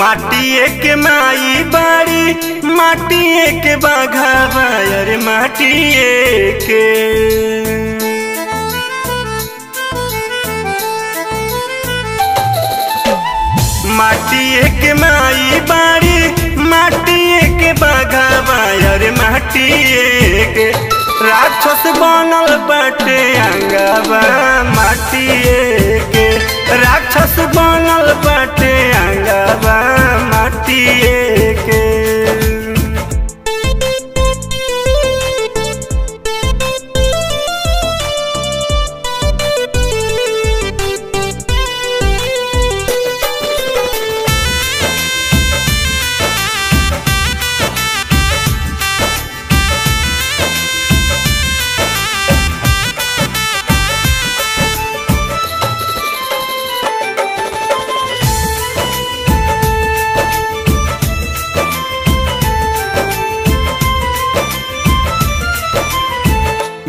माटिए के माई बाड़ी माटिए के बाघावा अरे माटिए के माटिए के माई बाड़ी माटिए के बाघावा अरे माटिए के राक्षस बनल बाटे अंगावा माटिए के राक्षस बनल बाटे अंगावा माटिए के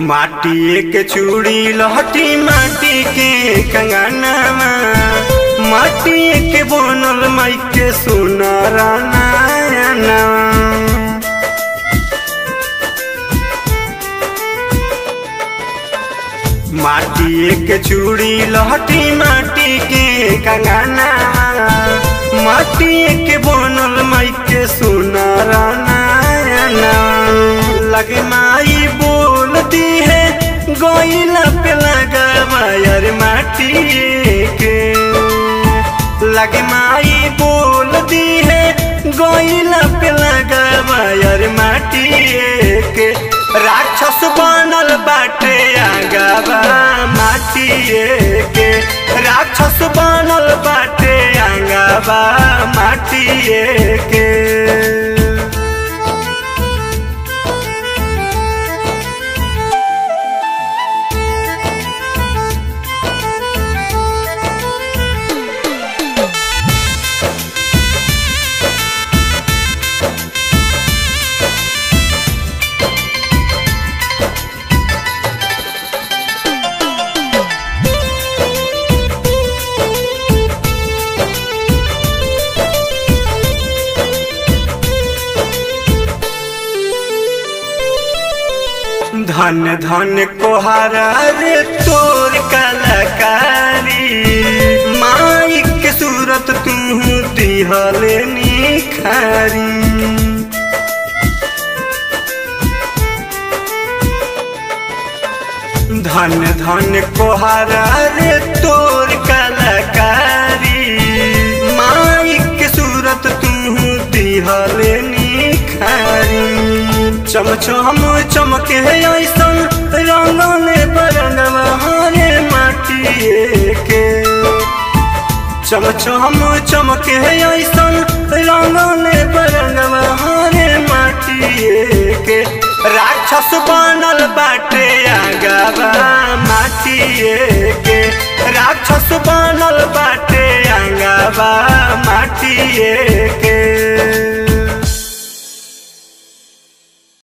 माटिए के चूड़ी लहटी माटी के कंगनवा माटिए के बनल माई के सुनरा नयनवा माटिए के चूड़ी लहटी माटी के कंगनवा माटिए के बनल माई के सुनरा नयनवा लगे माई बोलती है गोइला पे लगावा यार माटिए के लगे माई बोलती है गोइला पे लगावा यार माटिए के राक्षस बनल बाटे आगावा माटिए के राक्षस बनल बाटे आगावा माटिए के धन धन कोहारा रे तोर कलाकारी माई के सूरत तू दिहले निखारी धन धन कोहारा रे तोर कलाकारी माई के सूरत तू दिहले निखारी चमचम चमके ऐसन रंगले बरंगवा रे माटिए के चमचम चमके ऐसन रंगले बरंगवा रे माटिए के राक्षस बनल बाटे आगावा माटिए के राक्षस बनल बाटे आगावा माटिए के।